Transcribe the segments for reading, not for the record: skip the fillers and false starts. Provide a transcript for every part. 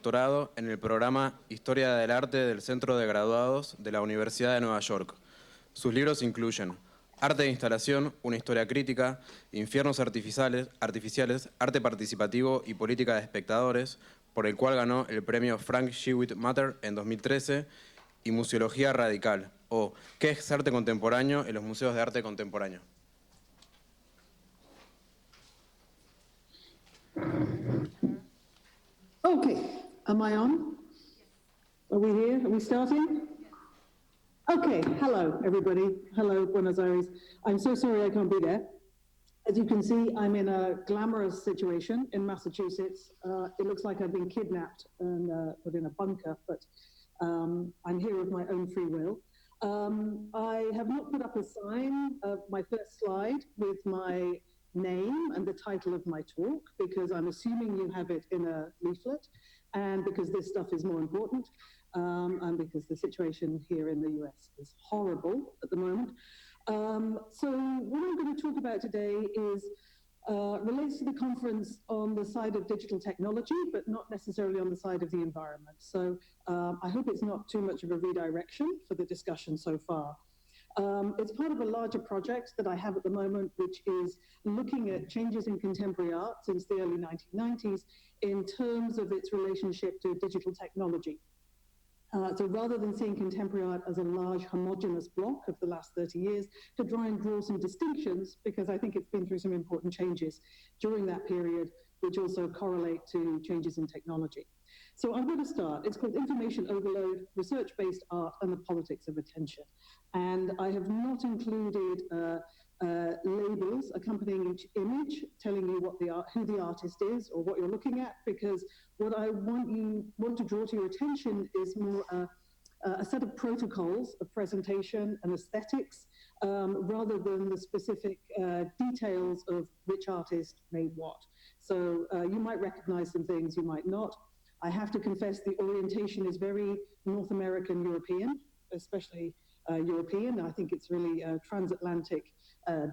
doctorado en el programa Historia del Arte del Centro de Graduados de la Universidad de Nueva York. Sus libros incluyen Arte de Instalación, una historia crítica, Infiernos artificiales, Arte participativo y política de espectadores, por el cual ganó el premio Frank Shewitt Matter en 2013, y Museología Radical, o ¿Qué es arte contemporáneo en los museos de arte contemporáneo? Okay, am I on? Are we here? Are we starting? Okay, hello everybody. Hello Buenos Aires. I'm so sorry I can't be there. As you can see, I'm in a glamorous situation in Massachusetts. It looks like I've been kidnapped and put in a bunker, but I'm here of my own free will. I have not put up a sign of my first slide with my name and the title of my talk, because I'm assuming you have it in a leaflet, and because this stuff is more important, and because the situation here in the US is horrible at the moment. So what I'm going to talk about today is relates to the conference on the side of digital technology, but not necessarily on the side of the environment. So I hope it's not too much of a redirection for the discussion so far. It's part of a larger project that I have at the moment, which is looking at changes in contemporary art since the early 1990s in terms of its relationship to digital technology. So rather than seeing contemporary art as a large homogeneous block of the last 30 years, to try and draw some distinctions, because I think it's been through some important changes during that period, which also correlate to changes in technology. So I'm going to start. It's called Information Overload, Research-Based Art and the Politics of Attention. And I have not included labels accompanying each image, telling you who the artist is or what you're looking at, because what I want to draw to your attention is more a set of protocols of presentation and aesthetics, rather than the specific details of which artist made what. So you might recognize some things, you might not. I have to confess the orientation is very North American European, especially European. I think it's really a transatlantic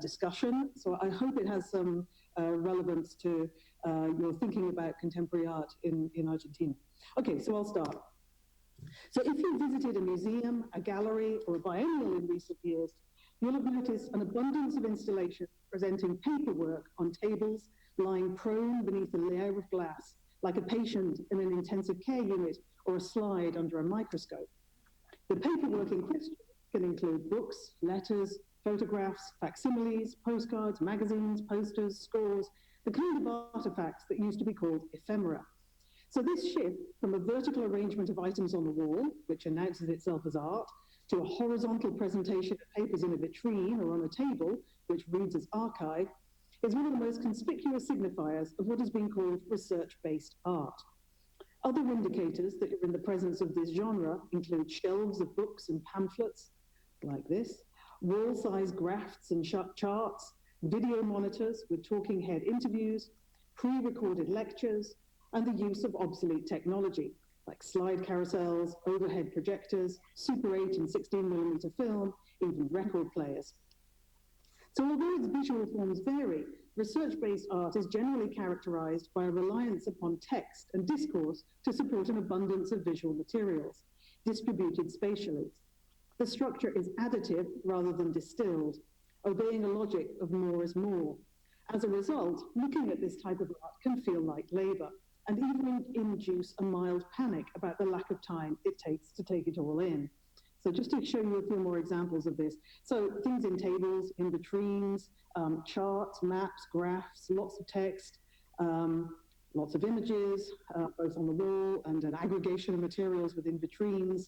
discussion. So I hope it has some relevance to your thinking about contemporary art in Argentina. Okay, so I'll start. So if you visited a museum, a gallery, or a biennial in recent years, you'll have noticed an abundance of installations presenting paperwork on tables lying prone beneath a layer of glass, like a patient in an intensive care unit or a slide under a microscope. The paperwork in question can include books, letters, photographs, facsimiles, postcards, magazines, posters, scores, the kind of artifacts that used to be called ephemera. So this shift from a vertical arrangement of items on the wall, which announces itself as art, to a horizontal presentation of papers in a vitrine or on a table, which reads as archive, is one of the most conspicuous signifiers of what has been called research-based art. Other indicators that you're in the presence of this genre include shelves of books and pamphlets, like this, wall-sized graphs and charts, video monitors with talking head interviews, pre-recorded lectures, and the use of obsolete technology, like slide carousels, overhead projectors, Super 8 and 16mm film, even record players. So although its visual forms vary, research-based art is generally characterized by a reliance upon text and discourse to support an abundance of visual materials, distributed spatially. The structure is additive rather than distilled, obeying a logic of more is more. As a result, looking at this type of art can feel like labor, and even induce a mild panic about the lack of time it takes to take it all in. So just to show you a few more examples of this. So things in tables, in vitrines, charts, maps, graphs, lots of text, lots of images, both on the wall and an aggregation of materials within vitrines,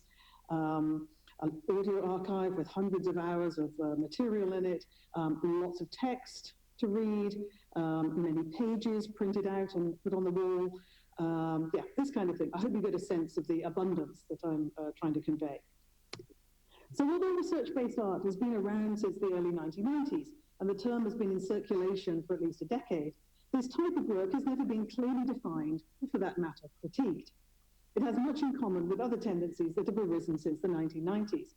an audio archive with hundreds of hours of material in it, lots of text to read, many pages printed out and put on the wall. Yeah, this kind of thing. I hope you get a sense of the abundance that I'm trying to convey. So although research-based art has been around since the early 1990s, and the term has been in circulation for at least a decade, this type of work has never been clearly defined, or for that matter, critiqued. It has much in common with other tendencies that have arisen since the 1990s,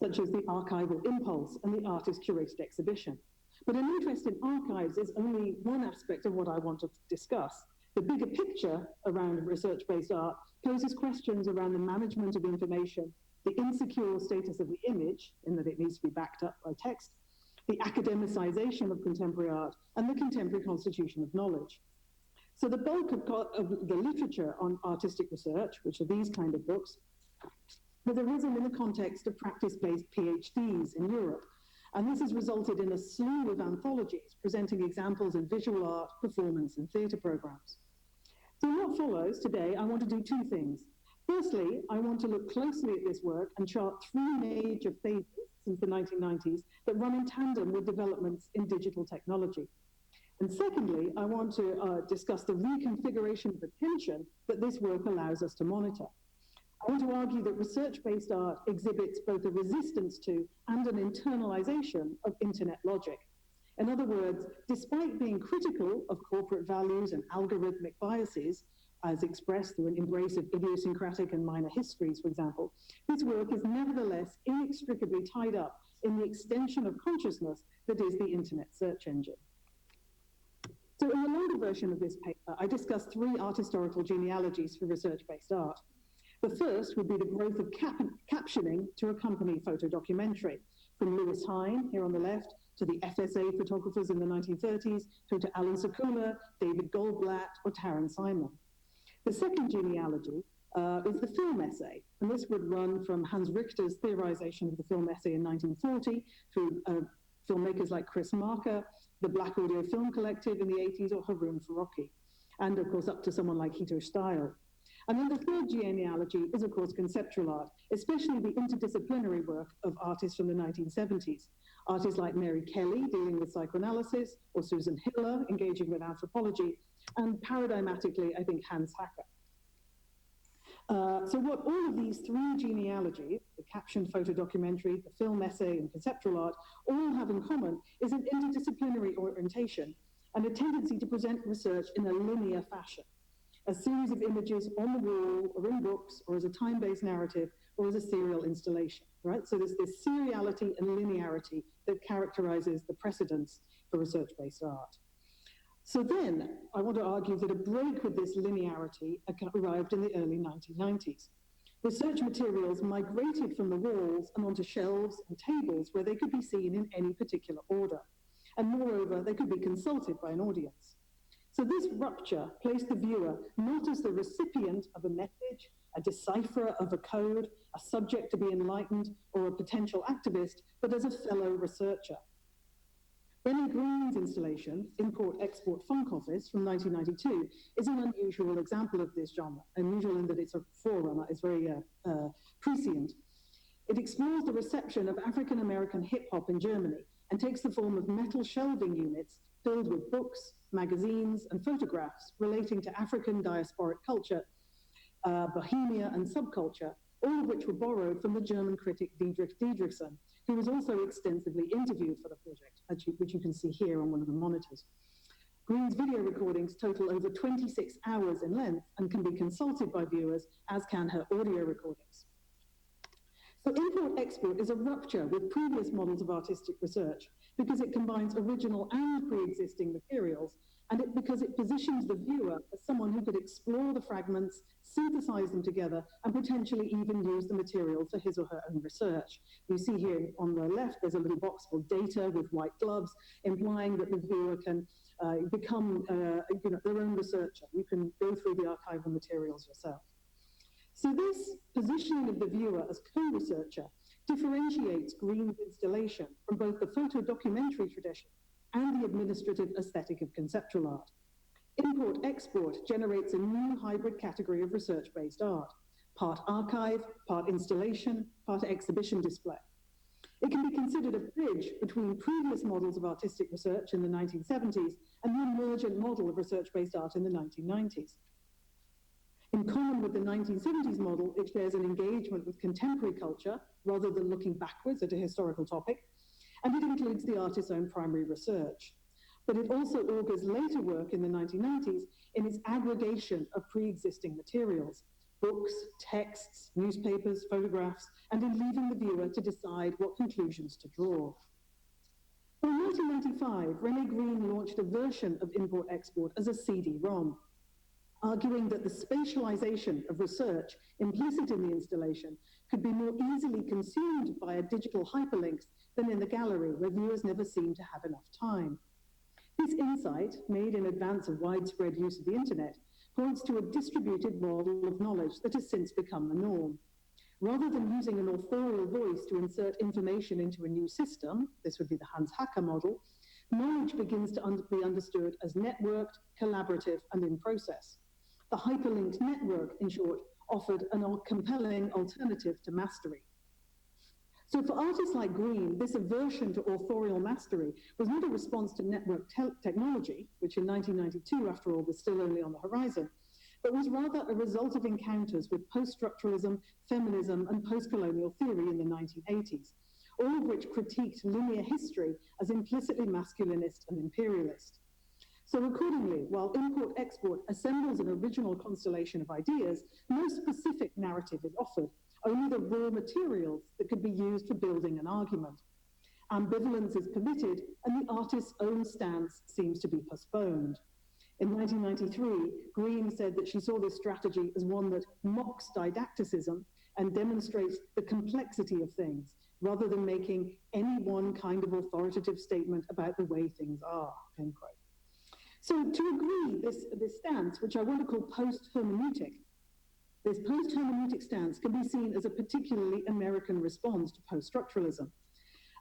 such as the archival impulse and the artist-curated exhibition. But an interest in archives is only one aspect of what I want to discuss. The bigger picture around research-based art poses questions around the management of information, the insecure status of the image, in that it needs to be backed up by text, the academicization of contemporary art, and the contemporary constitution of knowledge. So the bulk of the literature on artistic research, which are these kind of books, has arisen in the context of practice-based PhDs in Europe. And this has resulted in a slew of anthologies presenting examples of visual art, performance, and theatre programs. So what follows today, I want to do two things. Firstly, I want to look closely at this work and chart three major phases since the 1990s that run in tandem with developments in digital technology. And secondly, I want to discuss the reconfiguration of attention that this work allows us to monitor. I want to argue that research-based art exhibits both a resistance to and an internalization of internet logic. In other words, despite being critical of corporate values and algorithmic biases, as expressed through an embrace of idiosyncratic and minor histories, for example, this work is nevertheless inextricably tied up in the extension of consciousness that is the internet search engine. So in the longer version of this paper, I discuss three art historical genealogies for research-based art. The first would be the growth of captioning to accompany photodocumentary, from Lewis Hine, here on the left, to the FSA photographers in the 1930s, through to Alan Sekula, David Goldblatt, or Taryn Simon. The second genealogy is the film essay, and this would run from Hans Richter's theorization of the film essay in 1940 through filmmakers like Chris Marker, the Black Audio Film Collective in the 80s, or Haroon Farocki, and of course up to someone like Hito Steyl. And then the third genealogy is, of course, conceptual art, especially the interdisciplinary work of artists from the 1970s. Artists like Mary Kelly, dealing with psychoanalysis, or Susan Hiller, engaging with anthropology, and paradigmatically, I think, Hans Hacker. So what all of these three genealogies, the captioned photodocumentary, the film essay, and conceptual art, all have in common is an interdisciplinary orientation and a tendency to present research in a linear fashion. A series of images on the wall, or in books, or as a time-based narrative, or as a serial installation, right? So there's this seriality and linearity that characterizes the precedents for research-based art. So then, I want to argue that a break with this linearity arrived in the early 1990s. Research materials migrated from the walls and onto shelves and tables where they could be seen in any particular order. And moreover, they could be consulted by an audience. So this rupture placed the viewer not as the recipient of a message, a decipherer of a code, a subject to be enlightened, or a potential activist, but as a fellow researcher. René Green's installation, Import-Export Funk Office from 1992, is an unusual example of this genre, unusual in that it's a forerunner, it's very prescient. It explores the reception of African-American hip-hop in Germany and takes the form of metal shelving units filled with books, magazines, and photographs relating to African diasporic culture, bohemia, and subculture, all of which were borrowed from the German critic Diedrich Diedrichson, who was also extensively interviewed for the project, which you can see here on one of the monitors. Green's video recordings total over 26 hours in length and can be consulted by viewers, as can her audio recordings. So import-export is a rupture with previous models of artistic research because it combines original and pre-existing materials, and because it positions the viewer as someone who could explore the fragments, synthesize them together, and potentially even use the material for his or her own research. You see here on the left, there's a little box called data with white gloves, implying that the viewer can become their own researcher. You can go through the archival materials yourself. So this positioning of the viewer as co-researcher differentiates Green's installation from both the photo-documentary tradition and the administrative aesthetic of conceptual art. Import-export generates a new hybrid category of research-based art, part archive, part installation, part exhibition display. It can be considered a bridge between previous models of artistic research in the 1970s and the emergent model of research-based art in the 1990s. In common with the 1970s model, it shares an engagement with contemporary culture rather than looking backwards at a historical topic, and it includes the artist's own primary research. But it also augurs later work in the 1990s in its aggregation of pre-existing materials, books, texts, newspapers, photographs, and in leaving the viewer to decide what conclusions to draw. In 1995, René Green launched a version of import-export as a CD-ROM. arguing that the spatialization of research implicit in the installation could be more easily consumed via digital hyperlinks than in the gallery, where viewers never seem to have enough time. This insight, made in advance of widespread use of the internet, points to a distributed model of knowledge that has since become the norm. Rather than using an authorial voice to insert information into a new system, this would be the Hans Hacker model, knowledge begins to be understood as networked, collaborative, and in process. The hyperlinked network, in short, offered a compelling alternative to mastery. So for artists like Green, this aversion to authorial mastery was not a response to network technology, which in 1992, after all, was still only on the horizon, but was rather a result of encounters with post-structuralism, feminism, and post-colonial theory in the 1980s, all of which critiqued linear history as implicitly masculinist and imperialist. So accordingly, while import-export assembles an original constellation of ideas, no specific narrative is offered, only the raw materials that could be used for building an argument. Ambivalence is permitted, and the artist's own stance seems to be postponed. In 1993, Green said that she saw this strategy as one that mocks didacticism and demonstrates the complexity of things, rather than making any one kind of authoritative statement about the way things are, end quote. So to agree this stance, which I want to call post-hermeneutic, this post-hermeneutic stance can be seen as a particularly American response to post-structuralism.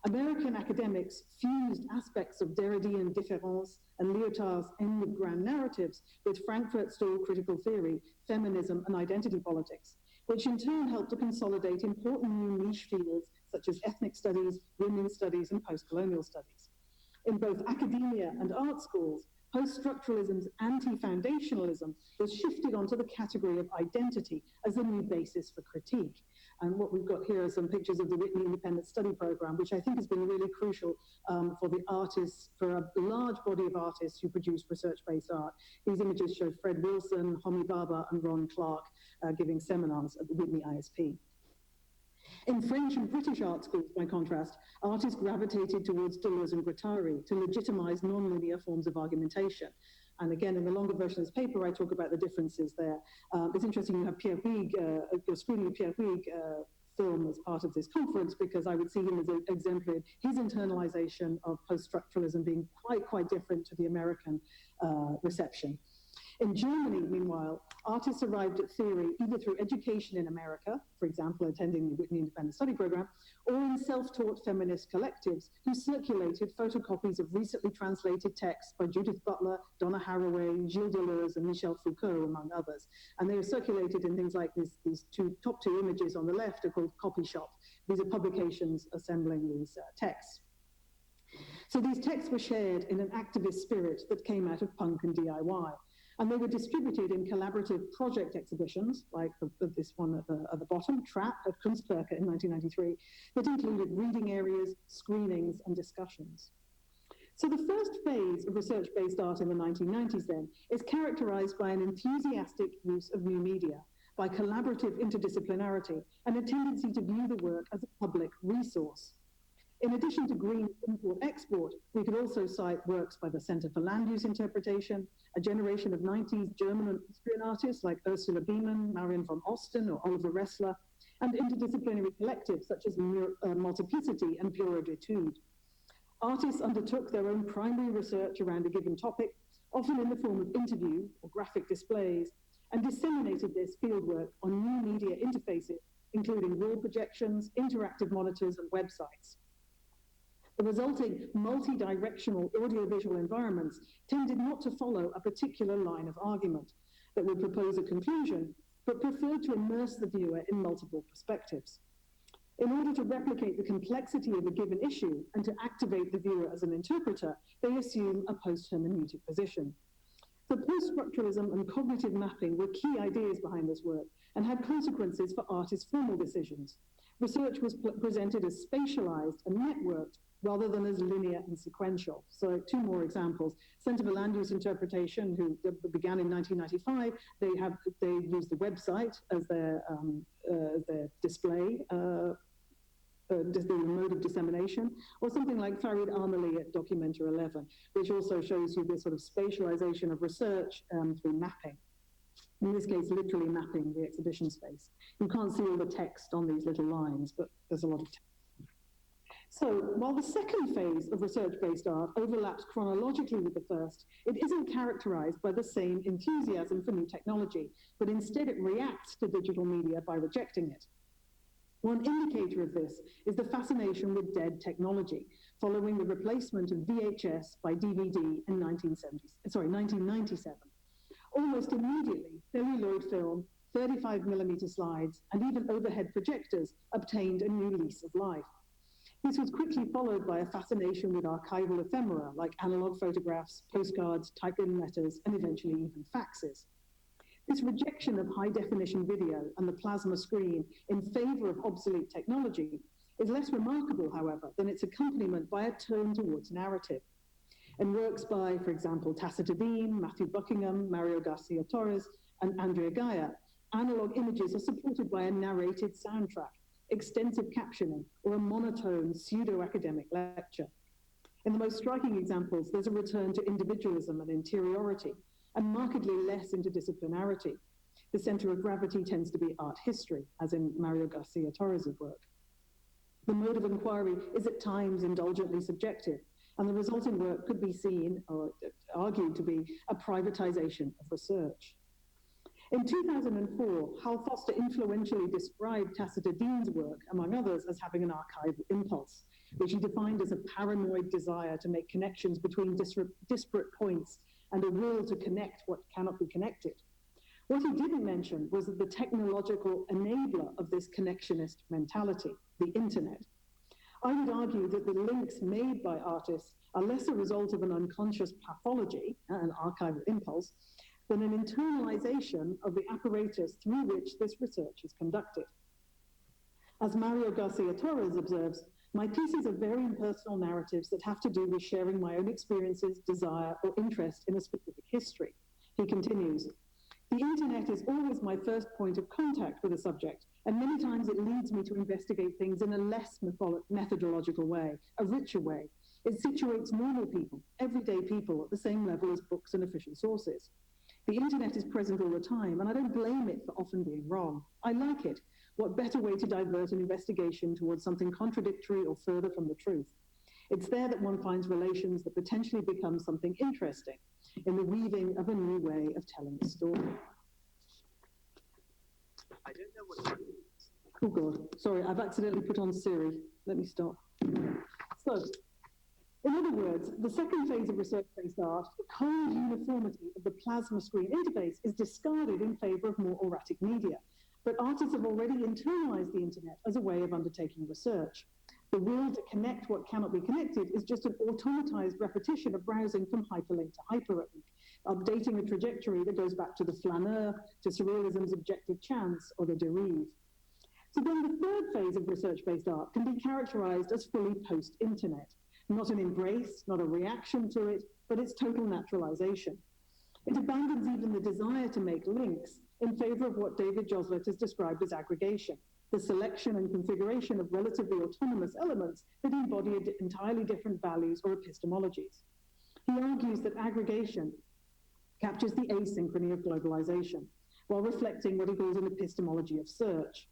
American academics fused aspects of Derridean différance and Lyotard's end of grand narratives with Frankfurt-style critical theory, feminism, and identity politics, which in turn helped to consolidate important new niche fields such as ethnic studies, women's studies, and post-colonial studies. In both academia and art schools, post-structuralism's anti-foundationalism was shifted onto the category of identity as a new basis for critique. And what we've got here are some pictures of the Whitney Independent Study Program, which I think has been really crucial for the artists, for a large body of artists who produce research-based art. These images show Fred Wilson, Homi Bhabha, and Ron Clark giving seminars at the Whitney ISP. In French and British art schools, by contrast, artists gravitated towards Deleuze and Guattari to legitimize non-linear forms of argumentation. And again, in the longer version of this paper, I talk about the differences there. It's interesting you have Pierre Huyghe, you're screening Pierre Huyghe film as part of this conference, because I would see him as exemplary, his internalization of post-structuralism being quite different to the American reception. In Germany, meanwhile, artists arrived at theory either through education in America, for example, attending the Whitney Independent Study Program, or in self-taught feminist collectives who circulated photocopies of recently translated texts by Judith Butler, Donna Haraway, Gilles Deleuze, and Michel Foucault, among others. And they were circulated in things like these top two images on the left are called copy shop. These are publications assembling these texts. So these texts were shared in an activist spirit that came out of punk and DIY. And they were distributed in collaborative project exhibitions, like this one at the bottom, Trap at Kunstwerke in 1993, that included reading areas, screenings, and discussions. So the first phase of research-based art in the 1990s then is characterized by an enthusiastic use of new media, by collaborative interdisciplinarity, and a tendency to view the work as a public resource. In addition to Green's import-export, we could also cite works by the Center for Land Use Interpretation, a generation of 90s German and Austrian artists like Ursula Biemann, Marion von Osten, or Oliver Ressler, and interdisciplinary collectives such as Multiplicity and Bureau d'Etudes. Artists undertook their own primary research around a given topic, often in the form of interview or graphic displays, and disseminated this fieldwork on new media interfaces, including wall projections, interactive monitors, and websites. The resulting multi-directional audiovisual environments tended not to follow a particular line of argument that would propose a conclusion, but preferred to immerse the viewer in multiple perspectives. In order to replicate the complexity of a given issue and to activate the viewer as an interpreter, they assume a post-hermeneutic position. So post-structuralism and cognitive mapping were key ideas behind this work and had consequences for artists' formal decisions. Research was presented as spatialized and networked, rather than as linear and sequential. So two more examples. Center for Land Use Interpretation, who began in 1995, they use the website as their display, the mode of dissemination, or something like Farid Armali at Documenta 11, which also shows you this sort of spatialization of research through mapping. In this case, literally mapping the exhibition space. You can't see all the text on these little lines, but there's a lot of text. So while the second phase of research-based art overlaps chronologically with the first, it isn't characterized by the same enthusiasm for new technology, but instead it reacts to digital media by rejecting it. One indicator of this is the fascination with dead technology, following the replacement of VHS by DVD in 1997. Almost immediately, celluloid film, 35mm slides, and even overhead projectors obtained a new lease of life. This was quickly followed by a fascination with archival ephemera like analog photographs, postcards, typewritten letters, and eventually even faxes. This rejection of high-definition video and the plasma screen in favor of obsolete technology is less remarkable, however, than its accompaniment by a turn towards narrative. In works by, for example, Tacita Dean, Matthew Buckingham, Mario Garcia Torres, and Andrea Gaia, analog images are supported by a narrated soundtrack, extensive captioning, or a monotone pseudo-academic lecture. In the most striking examples, there's a return to individualism and interiority, and markedly less interdisciplinarity. The center of gravity tends to be art history, as in Mario Garcia Torres' work. The mode of inquiry is at times indulgently subjective, and the resulting work could be seen or argued to be a privatization of research. In 2004, Hal Foster influentially described Tacita Dean's work, among others, as having an archival impulse, which he defined as a paranoid desire to make connections between disparate points and a will to connect what cannot be connected. What he didn't mention was that the technological enabler of this connectionist mentality, the internet. I would argue that the links made by artists are less a result of an unconscious pathology, an archival impulse, than an internalization of the apparatus through which this research is conducted. As Mario Garcia Torres observes, my pieces are very impersonal narratives that have to do with sharing my own experiences, desire, or interest in a specific history. He continues, the internet is always my first point of contact with a subject, and many times it leads me to investigate things in a less methodological way, a richer way. It situates normal people, everyday people, at the same level as books and official sources. The internet is present all the time, and I don't blame it for often being wrong. I like it. What better way to divert an investigation towards something contradictory or further from the truth? It's there that one finds relations that potentially become something interesting in the weaving of a new way of telling a story. I don't know what... Oh, God. Sorry, I've accidentally put on Siri. Let me stop. So, in other words, the second phase of research-based art, the cold uniformity of the plasma screen interface, is discarded in favor of more erratic media. But artists have already internalized the internet as a way of undertaking research. The will to connect what cannot be connected is just an automatized repetition of browsing from hyperlink to hyperlink, updating a trajectory that goes back to the flaneur, to surrealism's objective chance, or the derive. So then the third phase of research-based art can be characterized as fully post-internet. Not an embrace, not a reaction to it, but its total naturalization. It abandons even the desire to make links in favor of what David Joslet has described as aggregation, the selection and configuration of relatively autonomous elements that embody entirely different values or epistemologies. He argues that aggregation captures the asynchrony of globalization, while reflecting what he calls an epistemology of search.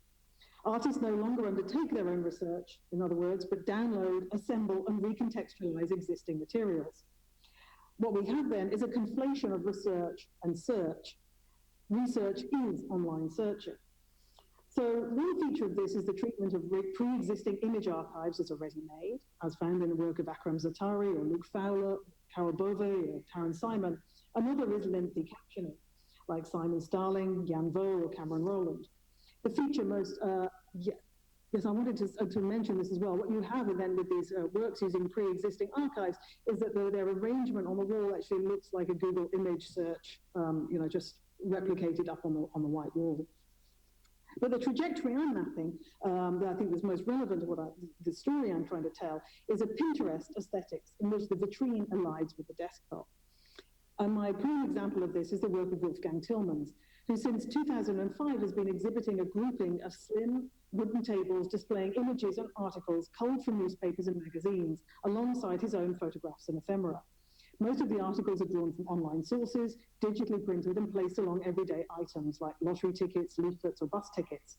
Artists no longer undertake their own research, in other words, but download, assemble, and recontextualize existing materials. What we have then is a conflation of research and search. Research is online searching. So one feature of this is the treatment of pre-existing image archives as already made, as found in the work of Akram Zaatari or Luke Fowler, Carol Bove, or Taryn Simon. Another is lengthy captioning, like Simon Starling, Jan Vo, or Cameron Rowland. The feature most, yes, I wanted to mention this as well. What you have then with these works using pre-existing archives is that their arrangement on the wall actually looks like a Google image search, just replicated up on the white wall. But the trajectory I'm mapping, that I think is most relevant to the story I'm trying to tell, is a Pinterest aesthetics in which the vitrine aligns with the desktop. And my prime example of this is the work of Wolfgang Tillmans, who since 2005 has been exhibiting a grouping of slim wooden tables displaying images and articles culled from newspapers and magazines, alongside his own photographs and ephemera. Most of the articles are drawn from online sources, digitally printed and placed along everyday items like lottery tickets, leaflets, or bus tickets.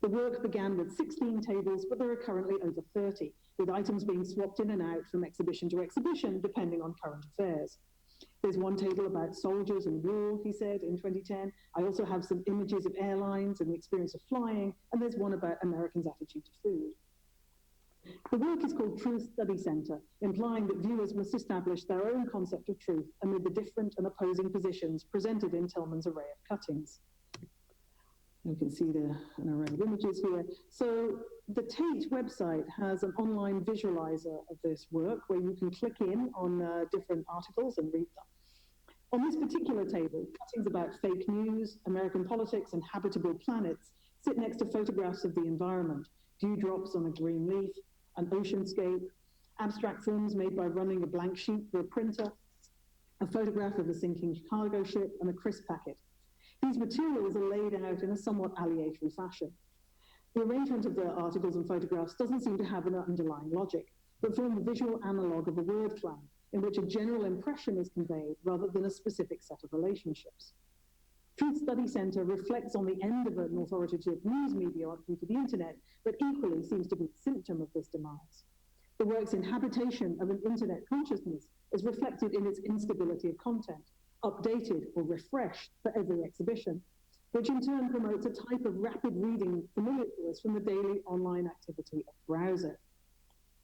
The work began with 16 tables, but there are currently over 30, with items being swapped in and out from exhibition to exhibition, depending on current affairs. There's one table about soldiers and war, he said, in 2010. I also have some images of airlines and the experience of flying, and there's one about Americans' attitude to food. The work is called Truth Study Center, implying that viewers must establish their own concept of truth amid the different and opposing positions presented in Tillman's array of cuttings. You can see an array of images here. So the Tate website has an online visualizer of this work where you can click in on different articles and read them. On this particular table, cuttings about fake news, American politics, and habitable planets sit next to photographs of the environment, dewdrops on a green leaf, an oceanscape, abstract forms made by running a blank sheet through a printer, a photograph of a sinking cargo ship, and a crisp packet. These materials are laid out in a somewhat aleatory fashion. The arrangement of the articles and photographs doesn't seem to have an underlying logic, but form the visual analogue of a word cloud in which a general impression is conveyed rather than a specific set of relationships. Truth Study Center reflects on the end of an authoritative news media due to the internet, but equally seems to be a symptom of this demise. The work's inhabitation of an internet consciousness is reflected in its instability of content, updated or refreshed for every exhibition, which in turn promotes a type of rapid reading familiar to us from the daily online activity of browser.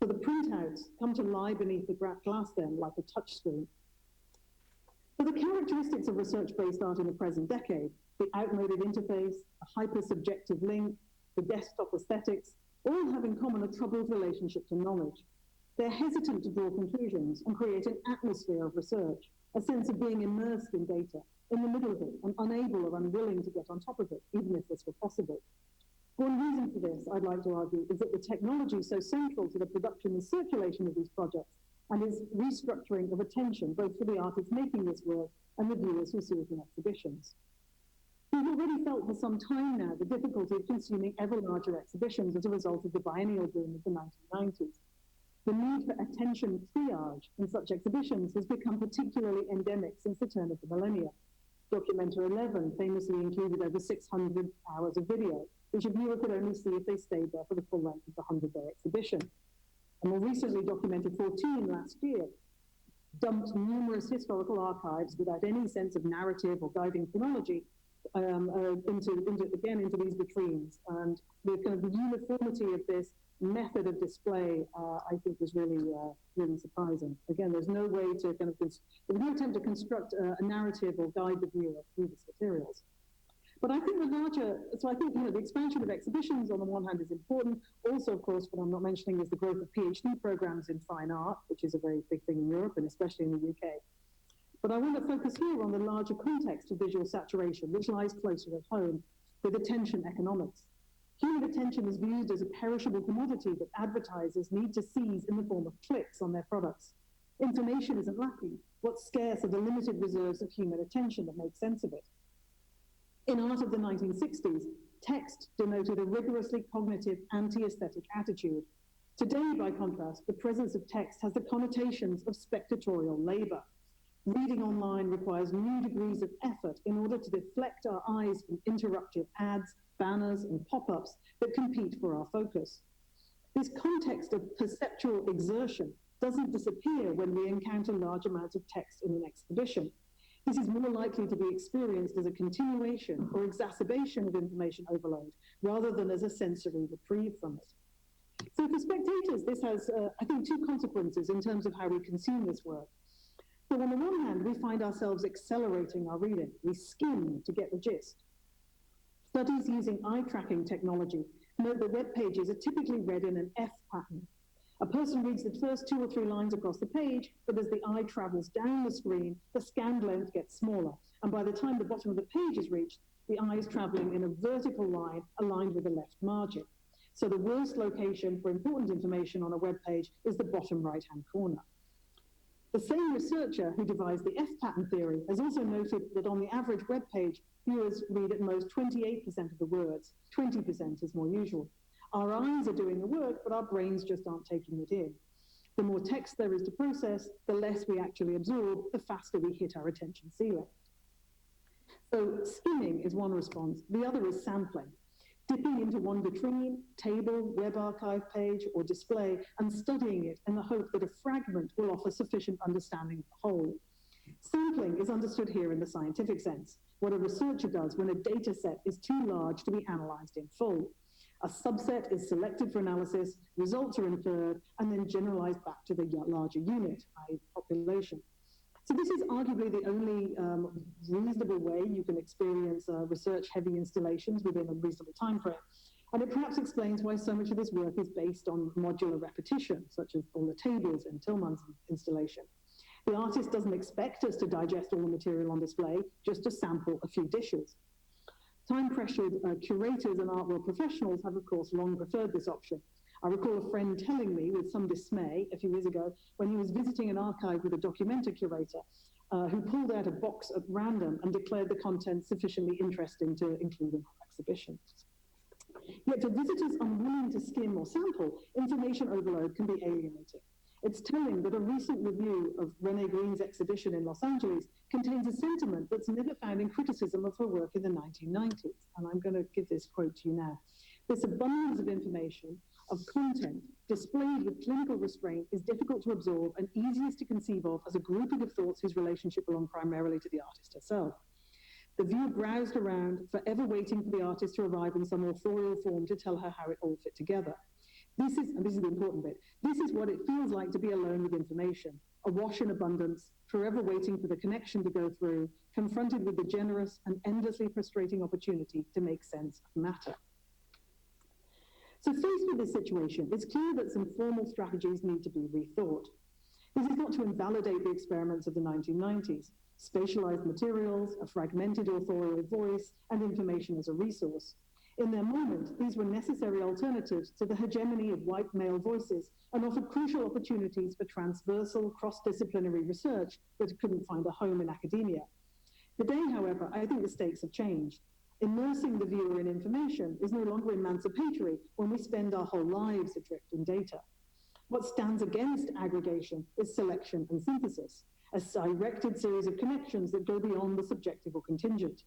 So the printouts come to lie beneath the glass then like a touchscreen. So the characteristics of research-based art in the present decade, the outmoded interface, a hyper-subjective link, the desktop aesthetics, all have in common a troubled relationship to knowledge. They're hesitant to draw conclusions and create an atmosphere of research, a sense of being immersed in data, in the middle of it, and unable or unwilling to get on top of it, even if this were possible. One reason for this, I'd like to argue, is that the technology is so central to the production and circulation of these projects and its restructuring of attention, both for the artists making this work and the viewers who see it in exhibitions. We've already felt for some time now the difficulty of consuming ever larger exhibitions as a result of the biennial boom of the 1990s. The need for attention triage in such exhibitions has become particularly endemic since the turn of the millennia. Documenter 11 famously included over 600 hours of video, which a viewer could only see if they stayed there for the full length of the 100-day exhibition. And more recently, Documenter 14 last year dumped numerous historical archives without any sense of narrative or guiding chronology into these vitrines. And the kind of the uniformity of this method of display, I think, was really surprising. Again, there's no way to there's no attempt to construct a narrative or guide the viewer through these materials. But I think the expansion of exhibitions on the one hand is important. Also, of course, what I'm not mentioning is the growth of PhD programs in fine art, which is a very big thing in Europe and especially in the UK. But I want to focus here on the larger context of visual saturation, which lies closer at home with attention economics. Human attention is viewed as a perishable commodity that advertisers need to seize in the form of clicks on their products. Information isn't lacking. What's scarce are the limited reserves of human attention that make sense of it. In art of the 1960s, text denoted a rigorously cognitive, anti-aesthetic attitude. Today, by contrast, the presence of text has the connotations of spectatorial labor. Reading online requires new degrees of effort in order to deflect our eyes from interruptive ads, banners, and pop-ups that compete for our focus. This context of perceptual exertion doesn't disappear when we encounter large amounts of text in an exhibition. This is more likely to be experienced as a continuation or exacerbation of information overload, rather than as a sensory reprieve from it. So for spectators, this has, I think, two consequences in terms of how we consume this work. So on the one hand, we find ourselves accelerating our reading. We skim to get the gist. Studies using eye-tracking technology note that web pages are typically read in an F pattern. A person reads the first 2 or 3 lines across the page, but as the eye travels down the screen, the scanned length gets smaller. And by the time the bottom of the page is reached, the eye is traveling in a vertical line aligned with the left margin. So the worst location for important information on a web page is the bottom right-hand corner. The same researcher who devised the F-pattern theory has also noted that on the average web page, viewers read at most 28% of the words. 20% is more usual. Our eyes are doing the work, but our brains just aren't taking it in. The more text there is to process, the less we actually absorb, the faster we hit our attention ceiling. So skimming is one response. The other is sampling. Dipping into one vitrine, table, web archive page, or display, and studying it in the hope that a fragment will offer sufficient understanding of the whole. Sampling is understood here in the scientific sense, what a researcher does when a data set is too large to be analyzed in full. A subset is selected for analysis, results are inferred, and then generalized back to the larger unit, i.e. population. So this is arguably the only reasonable way you can experience research-heavy installations within a reasonable time frame. And it perhaps explains why so much of this work is based on modular repetition, such as all the tables in Tillman's installation. The artist doesn't expect us to digest all the material on display, just to sample a few dishes. Time-pressured curators and art world professionals have, of course, long preferred this option. I recall a friend telling me with some dismay a few years ago when he was visiting an archive with a documenta curator who pulled out a box at random and declared the content sufficiently interesting to include in her exhibition. Yet for visitors unwilling to skim or sample, information overload can be alienating. It's telling that a recent review of Renee Green's exhibition in Los Angeles contains a sentiment that's never found in criticism of her work in the 1990s. And I'm going to give this quote to you now. This abundance of information, of content, displayed with clinical restraint is difficult to absorb and easiest to conceive of as a grouping of thoughts whose relationship belong primarily to the artist herself. The viewer browsed around, forever waiting for the artist to arrive in some authorial form to tell her how it all fit together. This is the important bit, this is what it feels like to be alone with information, awash in abundance, forever waiting for the connection to go through, confronted with the generous and endlessly frustrating opportunity to make sense of matter. So faced with this situation, it's clear that some formal strategies need to be rethought. This is not to invalidate the experiments of the 1990s, spatialized materials, a fragmented authorial voice, and information as a resource. In their moment, these were necessary alternatives to the hegemony of white male voices and offered crucial opportunities for transversal, cross-disciplinary research that couldn't find a home in academia. Today, however, I think the stakes have changed. Immersing the viewer in information is no longer emancipatory when we spend our whole lives adrift in data. What stands against aggregation is selection and synthesis, a directed series of connections that go beyond the subjective or contingent.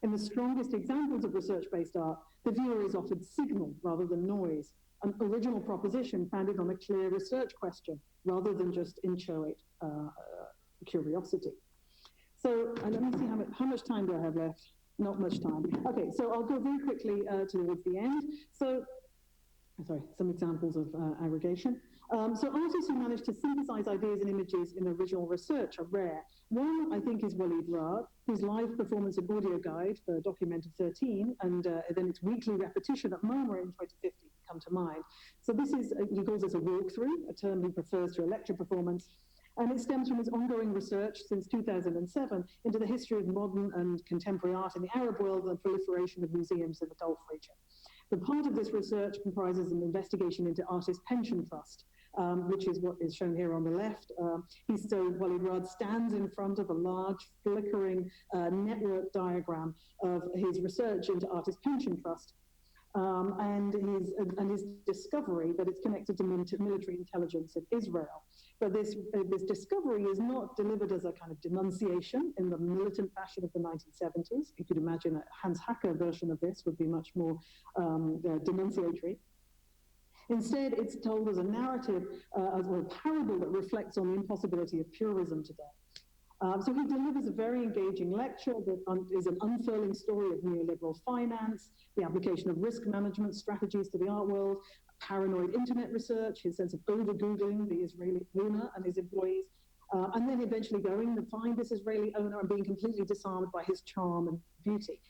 In the strongest examples of research-based art, the viewer is offered signal rather than noise, an original proposition founded on a clear research question rather than just inchoate curiosity. So let me see how much time do I have left? Not much time. Okay, so I'll go very quickly towards the end. So, sorry, some examples of aggregation. So artists who manage to synthesize ideas and images in original research are rare. One, I think, is Walid Raad, whose live performance and audio guide for Documenta 13, and then its weekly repetition at MoMA in 2050 come to mind. So this is, he calls this a walkthrough, a term he prefers to a lecture performance, and it stems from his ongoing research since 2007 into the history of modern and contemporary art in the Arab world and the proliferation of museums in the Gulf region. But part of this research comprises an investigation into artist pension trust, which is what is shown here on the left. Walid Raad stands in front of a large flickering network diagram of his research into artist pension trust and his discovery that it's connected to military intelligence in Israel. But this discovery is not delivered as a kind of denunciation in the militant fashion of the 1970s. You could imagine a Hans Hacker version of this would be much more denunciatory. Instead, it's told as a narrative, as a parable that reflects on the impossibility of purism today. So he delivers a very engaging lecture that is an unfurling story of neoliberal finance, the application of risk management strategies to the art world, paranoid internet research, his sense of over-Googling the Israeli owner and his employees, and then eventually going to find this Israeli owner and being completely disarmed by his charm and beauty.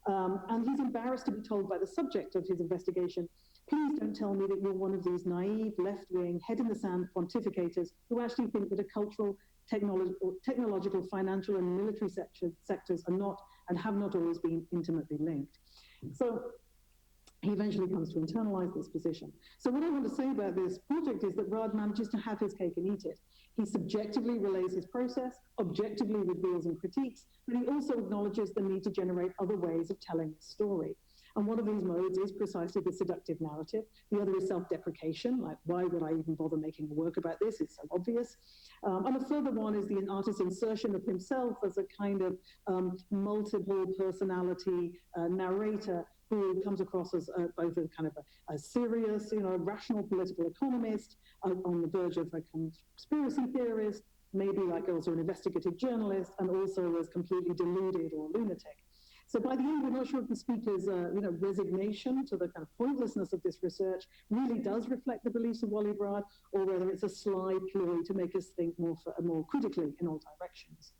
And he's embarrassed to be told by the subject of his investigation, please don't tell me that you're one of these naive, left-wing, head-in-the-sand pontificators who actually think that a cultural, technological, financial, and military sectors are not and have not always been intimately linked. So he eventually comes to internalize this position. So what I want to say about this project is that Raad manages to have his cake and eat it. He subjectively relays his process, objectively reveals and critiques, but he also acknowledges the need to generate other ways of telling the story. And one of these modes is precisely the seductive narrative. The other is self-deprecation, like, why would I even bother making a work about this? It's so obvious. And a further one is the artist's insertion of himself as a kind of multiple personality narrator who comes across as both a kind of a serious, rational political economist, on the verge of a conspiracy theorist, maybe like also an investigative journalist, and also as completely deluded or lunatic. So by the end, we're not sure if the speaker's resignation to the kind of pointlessness of this research really does reflect the beliefs of Walid Rad, or whether it's a sly ploy to make us think more critically in all directions.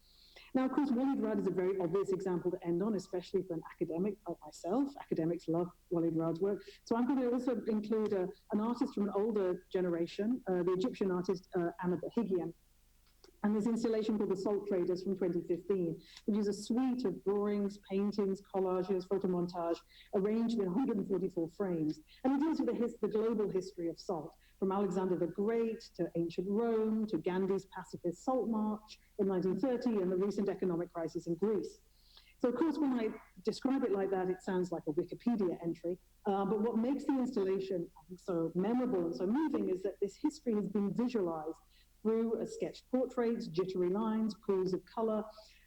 Now, of course, Walid Rad is a very obvious example to end on, especially for an academic like myself. Academics love Walid Rad's work. So I'm going to also include an artist from an older generation, the Egyptian artist Anna Bahigian, and this installation called The Salt Traders from 2015, which is a suite of drawings, paintings, collages, photomontage, arranged in 144 frames. And it deals with the global history of salt, from Alexander the Great to ancient Rome, to Gandhi's pacifist salt march in 1930, and the recent economic crisis in Greece. So, of course, when I describe it like that, it sounds like a Wikipedia entry. But what makes the installation so memorable and so moving is that this history has been visualized through sketched portraits, jittery lines, pools of color.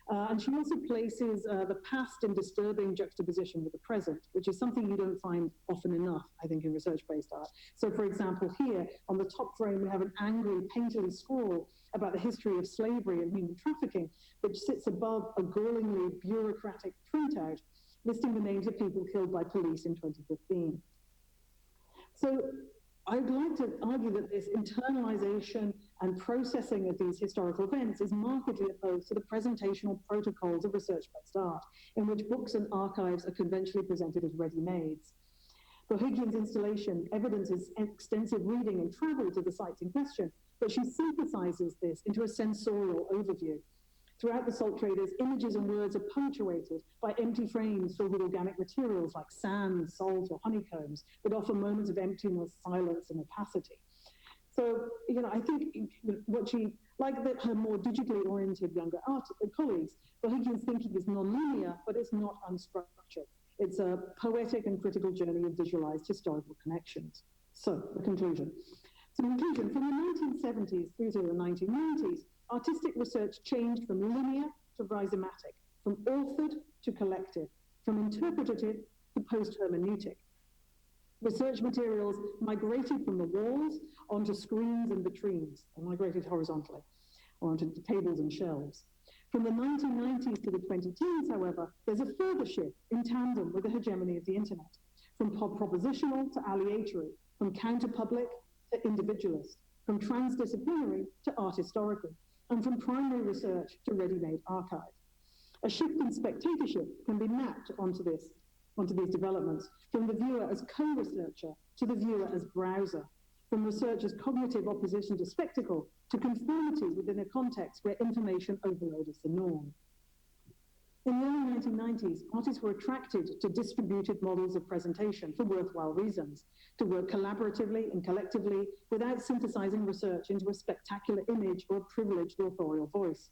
And she also places the past in disturbing juxtaposition with the present, which is something you don't find often enough, I think, in research-based art. So, for example, here on the top frame, we have an angry, painterly scrawl about the history of slavery and human trafficking, which sits above a gallingly bureaucratic printout listing the names of people killed by police in 2015. So I'd like to argue that this internalization and processing of these historical events is markedly opposed to the presentational protocols of research-based art, in which books and archives are conventionally presented as ready-mades. Bahigian's installation evidences extensive reading and travel to the sites in question, but she synthesizes this into a sensorial overview. Throughout the Salt Traders, images and words are punctuated by empty frames filled with organic materials like sand, salt, or honeycombs that offer moments of emptiness, silence, and opacity. So, I think what she, like her more digitally oriented younger colleagues, Bahigian's thinking is non-linear, but it's not unstructured. It's a poetic and critical journey of visualized historical connections. So, the conclusion. So, in conclusion, from the 1970s through to the 1990s, artistic research changed from linear to rhizomatic, from authored to collective, from interpretative to post-hermeneutic. Research materials migrated from the walls onto screens and vitrines, and migrated horizontally, or onto tables and shelves. From the 1990s to the 2010s, however, there's a further shift in tandem with the hegemony of the internet, from propositional to aleatory, from counter-public to individualist, from transdisciplinary to art historical, and from primary research to ready-made archive. A shift in spectatorship can be mapped onto these developments, from the viewer as co-researcher to the viewer as browser, from researcher's cognitive opposition to spectacle to conformity within a context where information overload is the norm. In the early 1990s, artists were attracted to distributed models of presentation for worthwhile reasons, to work collaboratively and collectively without synthesizing research into a spectacular image or a privileged authorial voice.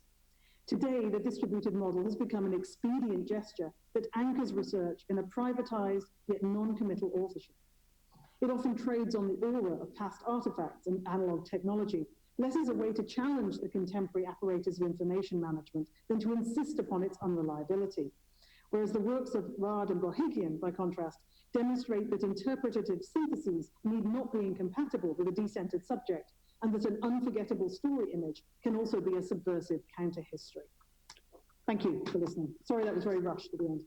Today, the distributed model has become an expedient gesture that anchors research in a privatized yet non-committal authorship. It often trades on the aura of past artifacts and analog technology, less as a way to challenge the contemporary apparatus of information management than to insist upon its unreliability. Whereas the works of Rad and Bahigian, by contrast, demonstrate that interpretative syntheses need not be incompatible with a decentered subject, and that an unforgettable story image can also be a subversive counter-history. Thank you for listening. Sorry that was very rushed at the end.